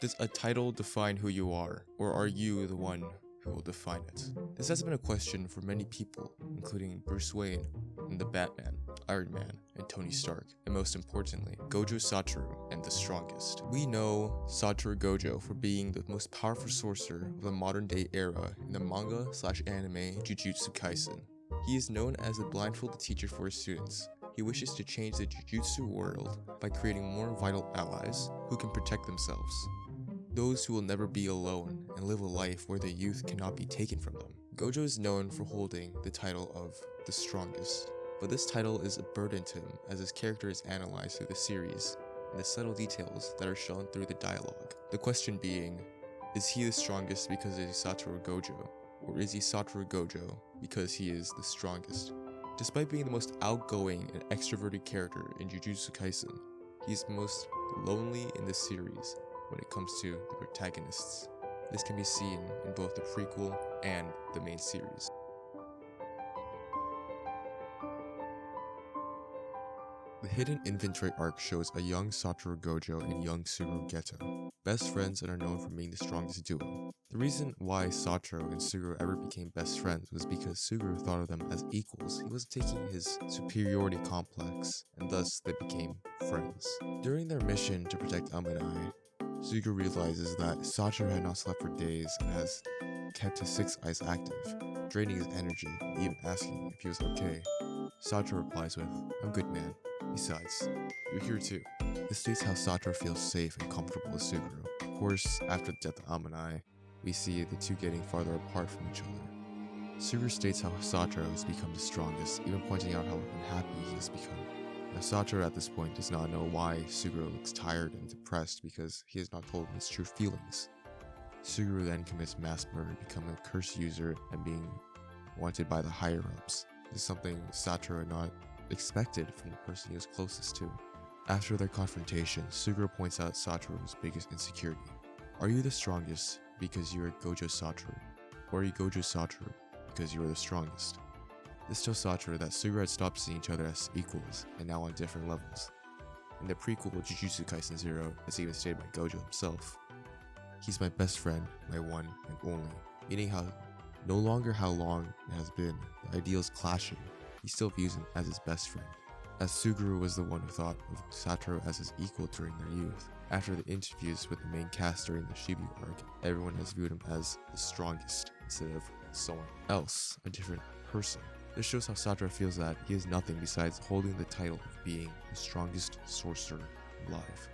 Does a title define who you are, or are you the one who will define it? This has been a question for many people, including Bruce Wayne and the Batman, Iron Man, and Tony Stark, and most importantly, Gojo Satoru and the Strongest. We know Satoru Gojo for being the most powerful sorcerer of the modern day era in the manga/anime Jujutsu Kaisen. He is known as a blindfolded teacher for his students. He wishes to change the Jujutsu world by creating more vital allies who can protect themselves. Those who will never be alone and live a life where their youth cannot be taken from them. Gojo is known for holding the title of the Strongest, but this title is a burden to him as his character is analyzed through the series and the subtle details that are shown through the dialogue. The question being, is he the strongest because he is Satoru Gojo, or is he Satoru Gojo because he is the strongest? Despite being the most outgoing and extroverted character in Jujutsu Kaisen, he is most lonely in the series when it comes to the protagonists. This can be seen in both the prequel and the main series. The Hidden Inventory arc shows a young Satoru Gojo and young Suguru Geto, best friends and are known for being the strongest duo. The reason why Satoru and Suguru ever became best friends was because Suguru thought of them as equals. He wasn't taking his superiority complex, and thus they became friends. During their mission to protect Amanai, Suguru realizes that Satoru had not slept for days and has kept his six eyes active, draining his energy and even asking if he was okay. Satoru replies with, "I'm good, man. Besides, you're here too." This states how Satoru feels safe and comfortable with Suguru. Of course, after the death of Amanai, we see the two getting farther apart from each other. Suguru states how Satoru has become the strongest, even pointing out how unhappy he has become. Now Satoru at this point does not know why Suguru looks tired and depressed because he has not told him his true feelings. Suguru then commits mass murder, becoming a cursed user and being wanted by the higher-ups. This is something Satoru had not expected from the person he was closest to. After their confrontation, Suguru points out Satoru's biggest insecurity. Are you the strongest because you are Gojo Satoru, or are you Gojo Satoru because you are the strongest? This tells Satoru that Suguru had stopped seeing each other as equals and now on different levels. In the prequel Jujutsu Kaisen 0, as even stated by Gojo himself, "He's my best friend, my one and only," meaning no longer how long it has been, the ideals clashing, he still views him as his best friend. As Suguru was the one who thought of Satoru as his equal during their youth. After the interviews with the main cast during the Shibuya arc, everyone has viewed him as the strongest instead of someone else, a different person. This shows how Satoru feels that he is nothing besides holding the title of being the strongest sorcerer alive.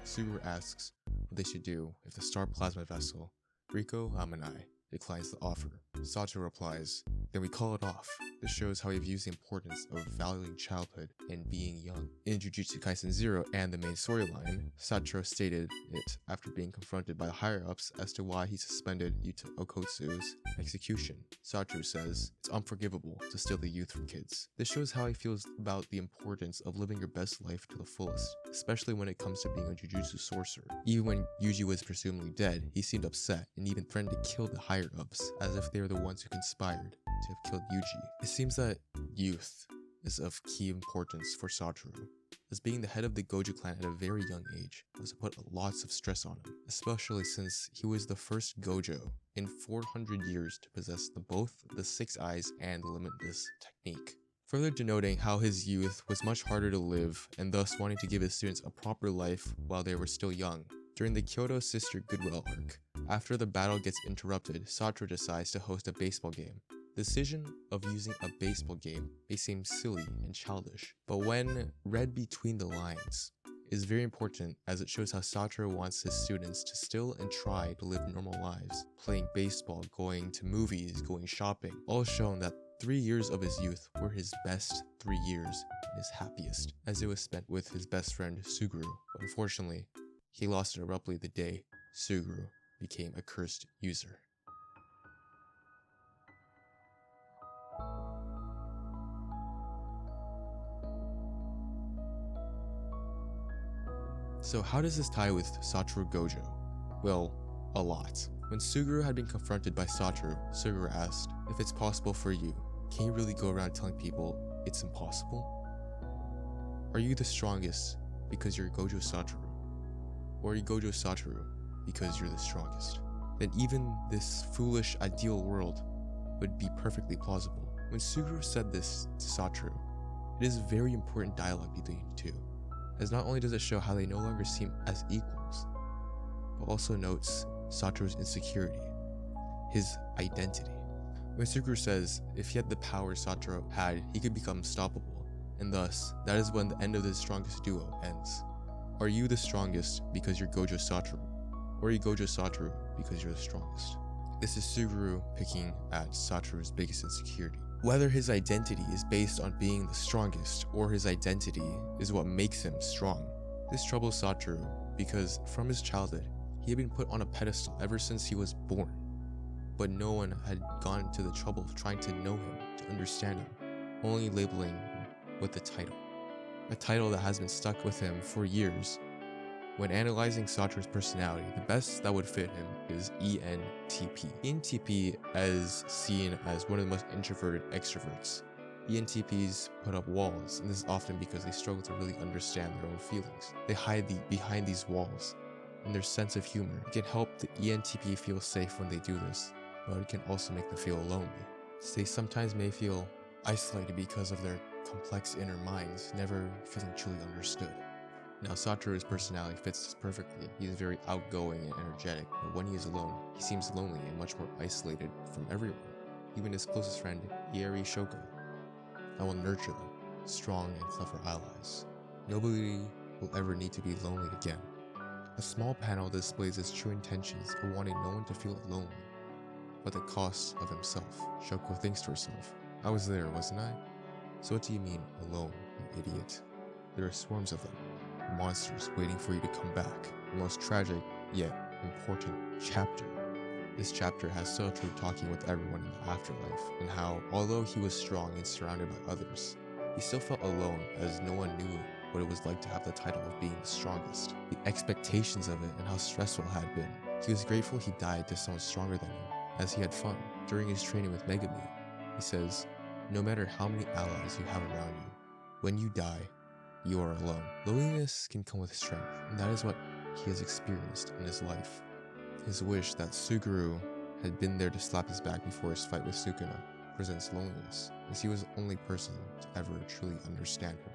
Suguru asks what they should do if the star plasma vessel, Riko Amanai, declines the offer. Satoru replies, "Then we call it off." This shows how he views the importance of valuing childhood and being young. In Jujutsu Kaisen 0 and the main storyline, Satoru stated it after being confronted by the higher-ups as to why he suspended Yuta Okotsu's execution. Satoru says, "It's unforgivable to steal the youth from kids." This shows how he feels about the importance of living your best life to the fullest, especially when it comes to being a Jujutsu sorcerer. Even when Yuji was presumably dead, he seemed upset and even threatened to kill the higher-ups, as if they were the ones who conspired to have killed Yuji. It seems that youth is of key importance for Satoru, as being the head of the Gojo clan at a very young age must have put lots of stress on him, especially since he was the first Gojo in 400 years to possess both the six eyes and the limitless technique. Further denoting how his youth was much harder to live and thus wanting to give his students a proper life while they were still young. During the Kyoto Sister Goodwill arc, after the battle gets interrupted, Satoru decides to host a baseball game. The decision of using a baseball game may seem silly and childish, but when read between the lines, is very important as it shows how Satoru wants his students to still and try to live normal lives, playing baseball, going to movies, going shopping, all shown that 3 years of his youth were his best 3 years and his happiest, as it was spent with his best friend Suguru, but unfortunately, he lost it abruptly the day Suguru became a cursed user. So how does this tie with Satoru Gojo? Well, a lot. When Suguru had been confronted by Satoru, Suguru asked, "If it's possible for you, can you really go around telling people it's impossible? Are you the strongest because you're Gojo Satoru, or you're Gojo Satoru because you're the strongest, then even this foolish ideal world would be perfectly plausible. When Suguru said this to Satoru, it is very important dialogue between the two, as not only does it show how they no longer seem as equals, but also notes Satoru's insecurity, his identity. When Suguru says if he had the power Satoru had, he could become unstoppable, and thus, that is when the end of the strongest duo ends. Are you the strongest because you're Gojo Satoru, or are you Gojo Satoru because you're the strongest? This is Suguru picking at Satoru's biggest insecurity. Whether his identity is based on being the strongest, or his identity is what makes him strong. This troubles Satoru because from his childhood, he had been put on a pedestal ever since he was born, but no one had gone to the trouble of trying to know him, to understand him, only labeling him with a title. A title that has been stuck with him for years. When analyzing Satoru's personality, the best that would fit him is ENTP. ENTP is seen as one of the most introverted extroverts. ENTPs put up walls, and this is often because they struggle to really understand their own feelings. They hide behind these walls, and their sense of humor. It can help the ENTP feel safe when they do this, but it can also make them feel lonely. They sometimes may feel isolated because of their complex inner minds, never feeling truly understood. Now, Satoru's personality fits this perfectly. He is very outgoing and energetic, but when he is alone, he seems lonely and much more isolated from everyone, even his closest friend, Ieri Shoka. I will nurture them, strong and clever allies. Nobody will ever need to be lonely again. A small panel displays his true intentions of wanting no one to feel lonely, but at the cost of himself. Shoko thinks to herself, I was there, wasn't I? So what do you mean, alone, you idiot? There are swarms of them, monsters waiting for you to come back. The most tragic, yet important chapter. This chapter has Satoru talking with everyone in the afterlife, and how, although he was strong and surrounded by others, he still felt alone as no one knew what it was like to have the title of being the strongest, the expectations of it, and how stressful it had been. He was grateful he died to someone stronger than him, as he had fun. During his training with Megami, he says, no matter how many allies you have around you, when you die, you are alone. Loneliness can come with strength, and that is what he has experienced in his life. His wish that Suguru had been there to slap his back before his fight with Sukuna presents loneliness, as he was the only person to ever truly understand him.